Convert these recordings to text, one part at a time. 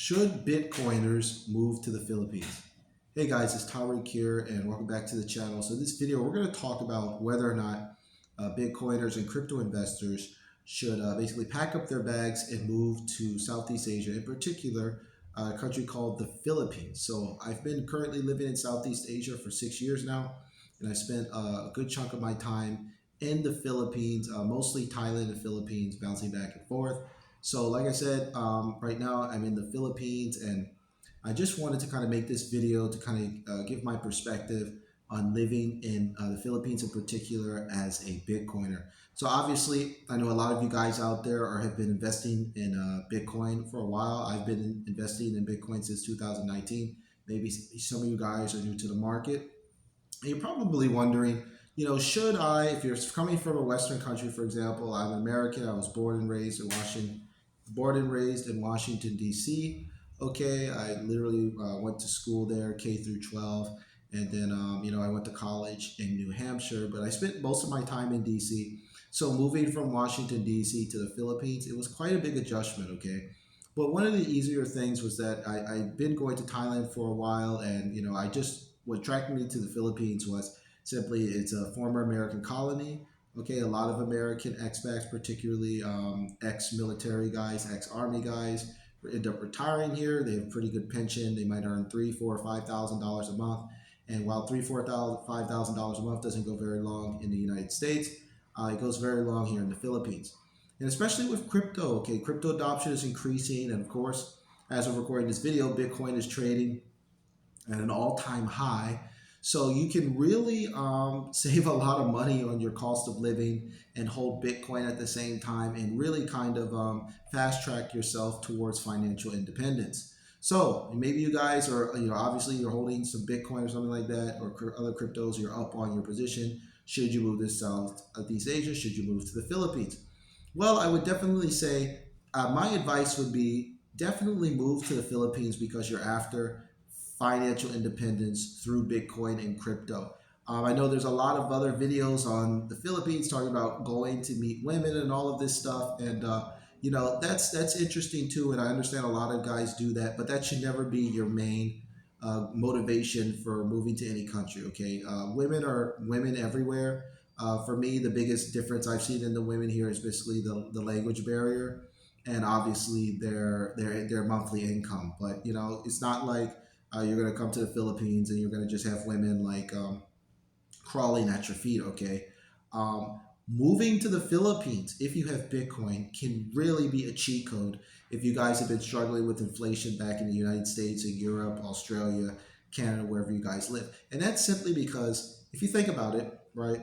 Should Bitcoiners move to the Philippines? Hey guys, it's Tariq here and welcome back to the channel. So in this video, we're going to talk about whether or not Bitcoiners and crypto investors should basically pack up their bags and move to Southeast Asia, in particular, a country called the Philippines. So I've been currently living in Southeast Asia for 6 years now, and I spent a good chunk of my time in the Philippines, mostly Thailand and Philippines, bouncing back and forth. So, like I said, right now I'm in the Philippines, and I just wanted to kind of make this video to kind of give my perspective on living in the Philippines in particular as a Bitcoiner. So, obviously, I know a lot of you guys out there have been investing in Bitcoin for a while. I've been investing in Bitcoin since 2019. Maybe some of you guys are new to the market. And you're probably wondering, should I, if you're coming from a Western country, for example, I'm American, I was born and raised in Washington, D.C. Okay, I literally went to school there, K through 12, and then, I went to college in New Hampshire, but I spent most of my time in D.C. So moving from Washington, D.C. to the Philippines, it was quite a big adjustment, okay? But one of the easier things was that I'd been going to Thailand for a while, and, what attracted me to the Philippines was simply it's a former American colony. Okay, a lot of American expats, particularly ex-military guys, ex-army guys, end up retiring here. They have pretty good pension. They might earn $3, $4, $5,000 a month. And while $3, $4, $5,000 a month doesn't go very long in the United States, it goes very long here in the Philippines. And especially with crypto, okay, crypto adoption is increasing. And of course, as we're recording this video, Bitcoin is trading at an all-time high. So you can really save a lot of money on your cost of living and hold Bitcoin at the same time and really kind of fast track yourself towards financial independence. So maybe you guys are, obviously you're holding some Bitcoin or something like that, or other cryptos, you're up on your position. Should you move to Southeast Asia? Should you move to the Philippines? Well, I would definitely say my advice would be definitely move to the Philippines because you're after financial independence through Bitcoin and crypto. I know there's a lot of other videos on the Philippines talking about going to meet women and all of this stuff, and that's interesting too. And I understand a lot of guys do that, but that should never be your main motivation for moving to any country. Okay, women are women everywhere. For me, the biggest difference I've seen in the women here is basically the language barrier, and obviously their monthly income. But it's not like you're going to come to the Philippines and you're going to just have women like crawling at your feet, okay? Moving to the Philippines, if you have Bitcoin, can really be a cheat code if you guys have been struggling with inflation back in the United States and Europe, Australia, Canada, wherever you guys live. And that's simply because if you think about it, right?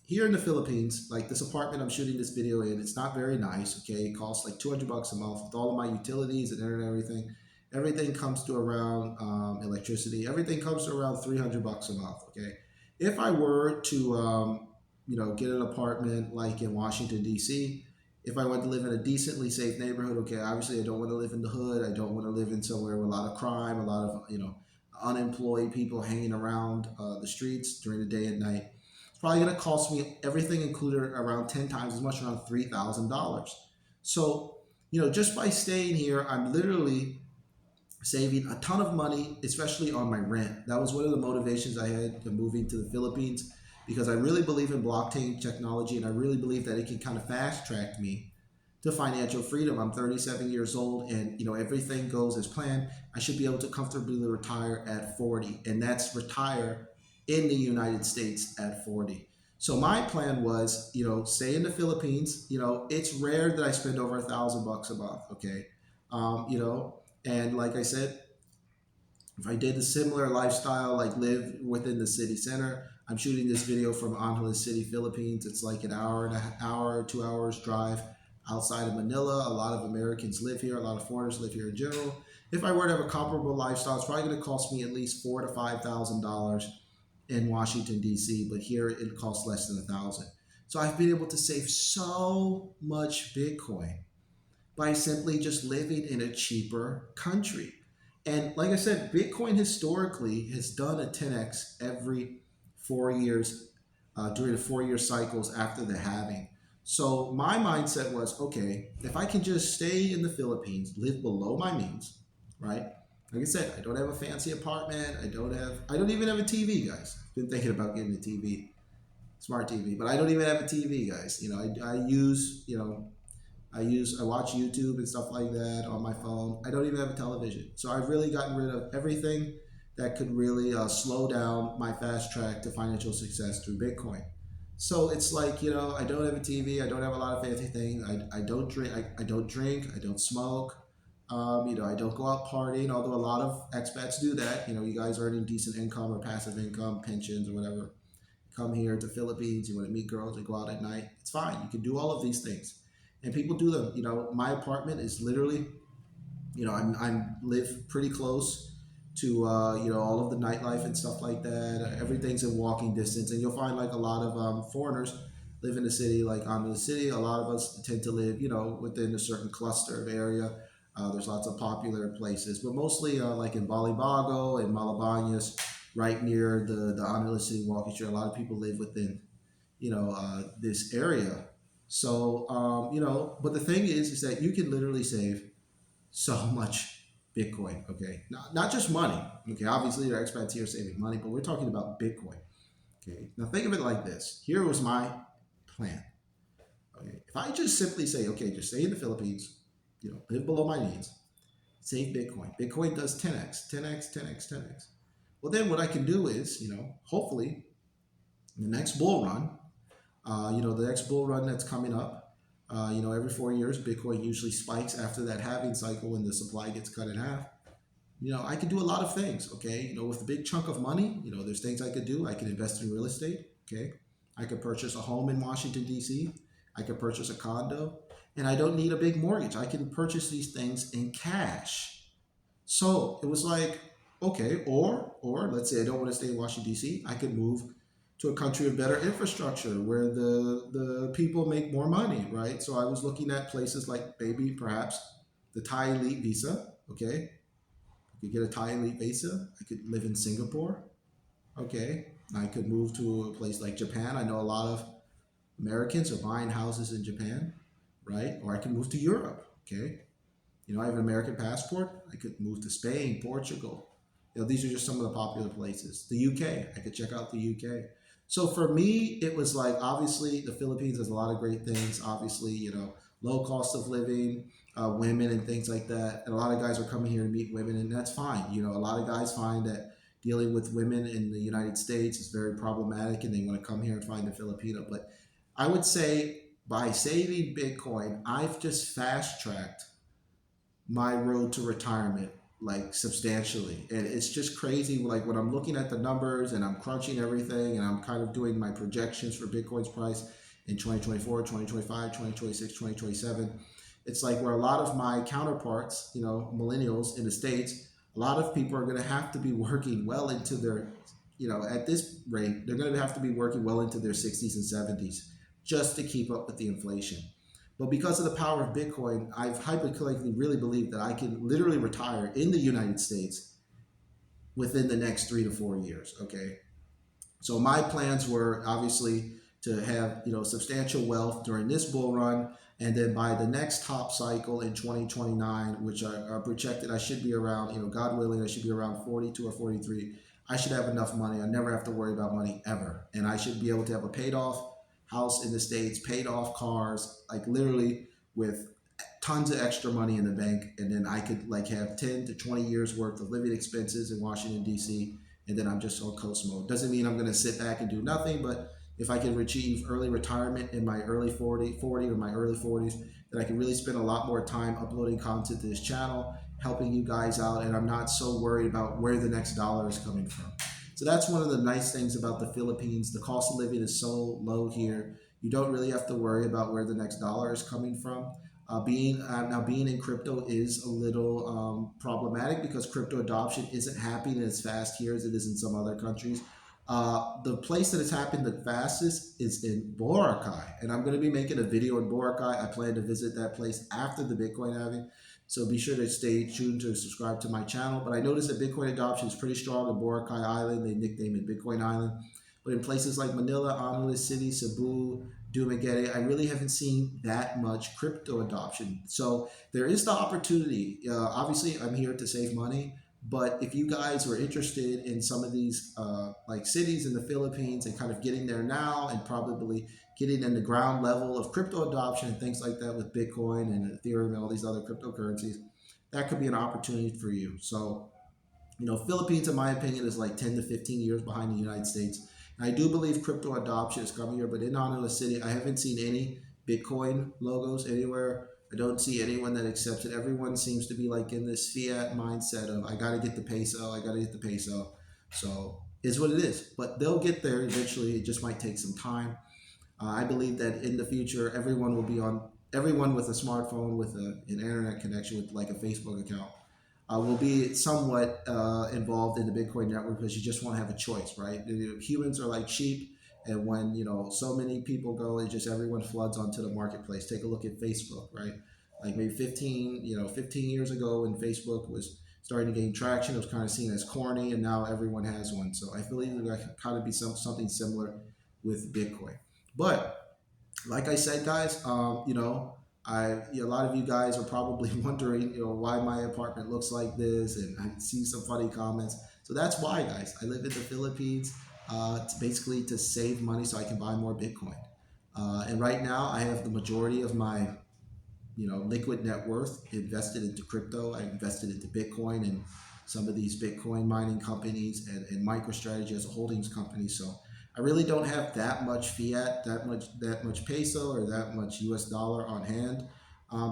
Here in the Philippines, like this apartment I'm shooting this video in, it's not very nice, okay? It costs like $200 a month with all of my utilities and internet and everything. Everything comes to around electricity. Everything comes to around $300 a month. Okay, if I were to get an apartment like in Washington D.C., if I went to live in a decently safe neighborhood, okay, obviously I don't want to live in the hood. I don't want to live in somewhere with a lot of crime, a lot of unemployed people hanging around the streets during the day and night. It's probably going to cost me everything included around 10 times as much, around $3,000. So just by staying here, I'm literally saving a ton of money, especially on my rent. That was one of the motivations I had to moving to the Philippines, because I really believe in blockchain technology, and I really believe that it can kind of fast track me to financial freedom. I'm 37 years old, and everything goes as planned. I should be able to comfortably retire at 40, and that's retire in the United States at 40. So my plan was, stay in the Philippines. It's rare that I spend over $1,000 a month. Okay, and like I said, if I did a similar lifestyle, like live within the city center, I'm shooting this video from Angeles City, Philippines. It's like an hour, 2 hours drive outside of Manila. A lot of Americans live here. A lot of foreigners live here in general. If I were to have a comparable lifestyle, it's probably going to cost me at least $4,000 to $5,000 in Washington, D.C., but here it costs less than $1,000. So I've been able to save so much Bitcoin by simply just living in a cheaper country. And like I said, Bitcoin historically has done a 10x every 4 years during the 4 year cycles after the halving. So my mindset was, okay, if I can just stay in the Philippines, live below my means, right? Like I said, I don't have a fancy apartment. I don't even have a TV, guys. I've been thinking about getting a TV, smart TV, but I don't even have a TV, guys. I use, I watch YouTube and stuff like that on my phone. I don't even have a television. So I've really gotten rid of everything that could really slow down my fast track to financial success through Bitcoin. So it's like, I don't have a TV. I don't have a lot of fancy things. I don't drink. I don't drink. I don't smoke. I don't go out partying, although a lot of expats do that. You guys earning decent income or passive income, pensions or whatever. Come here to Philippines, you want to meet girls and go out at night. It's fine. You can do all of these things. And people do them. My apartment is literally, I'm live pretty close to all of the nightlife and stuff like that. Everything's in walking distance, and you'll find like a lot of foreigners live in the city. Like I'm in the city, a lot of us tend to live within a certain cluster of area. There's lots of popular places, but mostly like in Balibago and Malabañas, right near the Angeles City Walking Street. A lot of people live within this area. So but the thing is that you can literally save so much Bitcoin. Okay, not just money. Okay, obviously your expats here are saving money, but we're talking about Bitcoin. Okay, now think of it like this. Here was my plan. Okay, if I just simply say, okay, just stay in the Philippines, live below my needs, save Bitcoin. Bitcoin does 10x, 10x, 10x, 10x. Well, then what I can do is, hopefully, in the next bull run, the next bull run that's coming up, every 4 years, Bitcoin usually spikes after that halving cycle when the supply gets cut in half. I could do a lot of things, okay? With a big chunk of money, there's things I could do. I could invest in real estate, okay? I could purchase a home in Washington, D.C. I could purchase a condo, and I don't need a big mortgage. I can purchase these things in cash. So it was like, okay, or let's say I don't want to stay in Washington, D.C. I could move to a country of better infrastructure where the people make more money, right? So I was looking at places like maybe perhaps the Thai Elite Visa, okay? I could get a Thai Elite Visa. I could live in Singapore, okay? I could move to a place like Japan. I know a lot of Americans are buying houses in Japan, right? Or I can move to Europe, okay? I have an American passport. I could move to Spain, Portugal. These are just some of the popular places. The UK, I could check out the UK. So for me, it was like, obviously the Philippines has a lot of great things. Obviously, low cost of living, women and things like that. And a lot of guys are coming here to meet women, and that's fine. A lot of guys find that dealing with women in the United States is very problematic, and they want to come here and find a Filipino. But I would say by saving Bitcoin, I've just fast tracked my road to retirement like substantially. And it's just crazy. Like when I'm looking at the numbers and I'm crunching everything and I'm kind of doing my projections for Bitcoin's price in 2024, 2025, 2026, 2027, it's like where a lot of my counterparts, millennials in the States, a lot of people are going to have to be working well into their, at this rate, they're going to have to be working well into their 60s and 70s just to keep up with the inflation. But because of the power of Bitcoin, I've hypothetically really believe that I can literally retire in the United States within the next 3 to 4 years. Okay. So my plans were obviously to have, substantial wealth during this bull run. And then by the next top cycle in 2029, which are projected, I should be around, God willing, I should be around 42 or 43. I should have enough money. I never have to worry about money ever. And I should be able to have a paid off house in the States, paid off cars, like literally with tons of extra money in the bank. And then I could like have 10 to 20 years worth of living expenses in Washington, D.C. And then I'm just on coast mode. Doesn't mean I'm going to sit back and do nothing, but if I can achieve early retirement in my early 40 or my early 40s, then I can really spend a lot more time uploading content to this channel, helping you guys out. And I'm not so worried about where the next dollar is coming from. So that's one of the nice things about the Philippines. The cost of living is so low here. You don't really have to worry about where the next dollar is coming from. Being in crypto is a little problematic because crypto adoption isn't happening as fast here as it is in some other countries. The place that has happened the fastest is in Boracay, and I'm going to be making a video in Boracay. I plan to visit that place after the Bitcoin halving. So be sure to stay tuned to subscribe to my channel. But I noticed that Bitcoin adoption is pretty strong in Boracay Island. They nickname it Bitcoin Island. But in places like Manila, Angeles City, Cebu, Doomageddy, I really haven't seen that much crypto adoption. So there is the opportunity. Obviously, I'm here to save money, but if you guys are interested in some of these like cities in the Philippines and kind of getting there now and probably getting in the ground level of crypto adoption and things like that with Bitcoin and Ethereum and all these other cryptocurrencies, that could be an opportunity for you. So Philippines, in my opinion, is like 10 to 15 years behind the United States. And I do believe crypto adoption is coming here, but in Honolulu City, I haven't seen any Bitcoin logos anywhere. I don't see anyone that accepts it. Everyone seems to be like in this fiat mindset of, I got to get the peso, I got to get the peso. So it's what it is. But they'll get there eventually. It just might take some time. I believe that in the future, everyone with a smartphone, with an internet connection, with like a Facebook account, will be somewhat involved in the Bitcoin network because you just want to have a choice, right? Humans are like sheep, and when so many people go, it just everyone floods onto the marketplace. Take a look at Facebook, right? Like maybe 15 years ago when Facebook was starting to gain traction, it was kind of seen as corny, and now everyone has one. So I believe there could kind of be something similar with Bitcoin. But like I said, guys, a lot of you guys are probably wondering, why my apartment looks like this, and I see some funny comments. So that's why, guys. I live in the Philippines, basically to save money so I can buy more Bitcoin. And right now, I have the majority of my, liquid net worth invested into crypto. I invested into Bitcoin and some of these Bitcoin mining companies and MicroStrategy as a holdings company. So I really don't have that much fiat, that much peso, or that much US dollar on hand.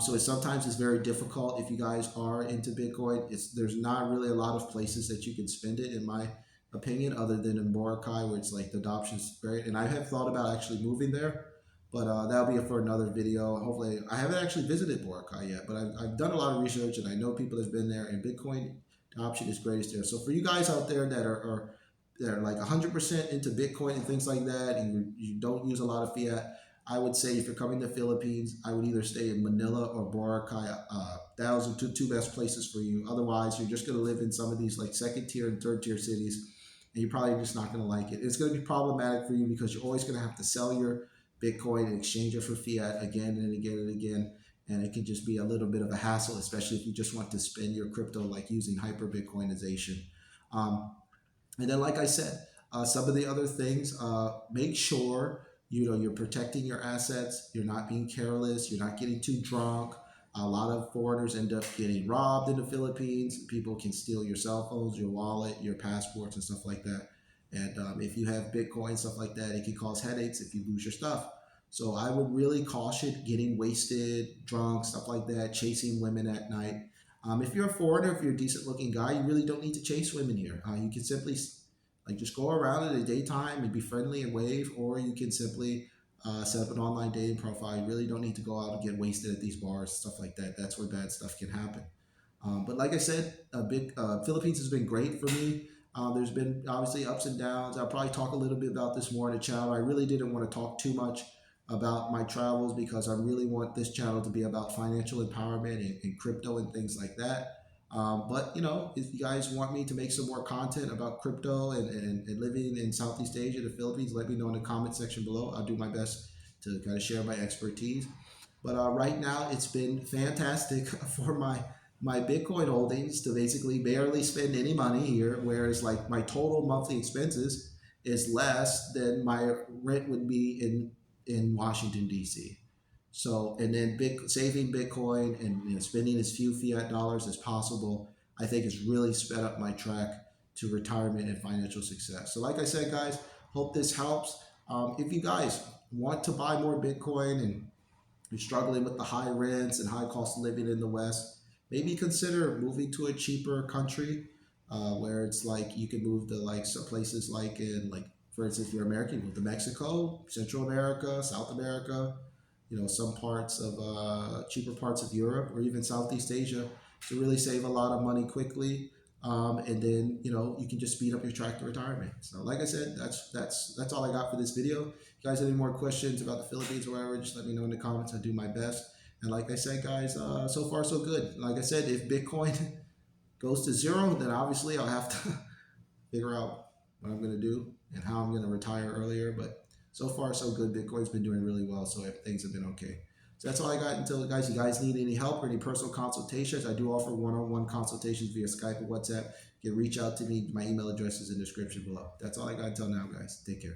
So sometimes it's very difficult if you guys are into Bitcoin. There's not really a lot of places that you can spend it, in my opinion, other than in Boracay, where it's like the adoption's great. And I have thought about actually moving there, but that'll be for another video. Hopefully, I haven't actually visited Boracay yet, but I've done a lot of research and I know people have been there. And Bitcoin adoption is greatest there. So for you guys out there that are like 100% into Bitcoin and things like that, and you don't use a lot of fiat, I would say if you're coming to the Philippines, I would either stay in Manila or Boracay. Those are two best places for you. Otherwise, you're just going to live in some of these like second tier and third tier cities, and you're probably just not going to like it. It's going to be problematic for you because you're always going to have to sell your Bitcoin and exchange it for fiat again and again and again. And it can just be a little bit of a hassle, especially if you just want to spend your crypto like using hyper Bitcoinization. Um, and then, like I said, some of the other things, make sure you're protecting your assets. You're not being careless. You're not getting too drunk. A lot of foreigners end up getting robbed in the Philippines. People can steal your cell phones, your wallet, your passports, and stuff like that. And if you have Bitcoin, stuff like that, it can cause headaches if you lose your stuff. So I would really caution getting wasted, drunk, stuff like that, chasing women at night. If you're a foreigner, if you're a decent looking guy, you really don't need to chase women here. You can simply like just go around in the daytime and be friendly and wave, or you can simply set up an online dating profile. You really don't need to go out and get wasted at these bars, stuff like that. That's where bad stuff can happen. But like I said, Philippines has been great for me. There's been obviously ups and downs. I'll probably talk a little bit about this more in the channel. I really didn't want to talk too much about my travels because I really want this channel to be about financial empowerment and crypto and things like that. But if you guys want me to make some more content about crypto and living in Southeast Asia, the Philippines, let me know in the comment section below. I'll do my best to kind of share my expertise. But right now, it's been fantastic for my Bitcoin holdings to basically barely spend any money here, whereas like my total monthly expenses is less than my rent would be in Washington D.C. So, and then saving Bitcoin and spending as few fiat dollars as possible, I think has really sped up my track to retirement and financial success. So, like I said, guys, hope this helps. If you guys want to buy more Bitcoin and you're struggling with the high rents and high cost of living in the West, maybe consider moving to a cheaper country where it's like you can move to like some places like for instance, if you're American, move to Mexico, Central America, South America, some parts of cheaper parts of Europe or even Southeast Asia to really save a lot of money quickly. And then you can just speed up your track to retirement. So like I said, that's all I got for this video. If you guys have any more questions about the Philippines or whatever, just let me know in the comments. I'll do my best. And like I said, guys, so far so good. Like I said, if Bitcoin goes to zero, then obviously I'll have to figure out what I'm going to do and how I'm going to retire earlier. But so far so good. Bitcoin's been doing really well, so things have been okay. So that's all I got until, guys. You guys need any help or any personal consultations? I do offer one-on-one consultations via Skype or WhatsApp. You can reach out to me. My email address is in the description below. That's all I got until now, guys. Take care.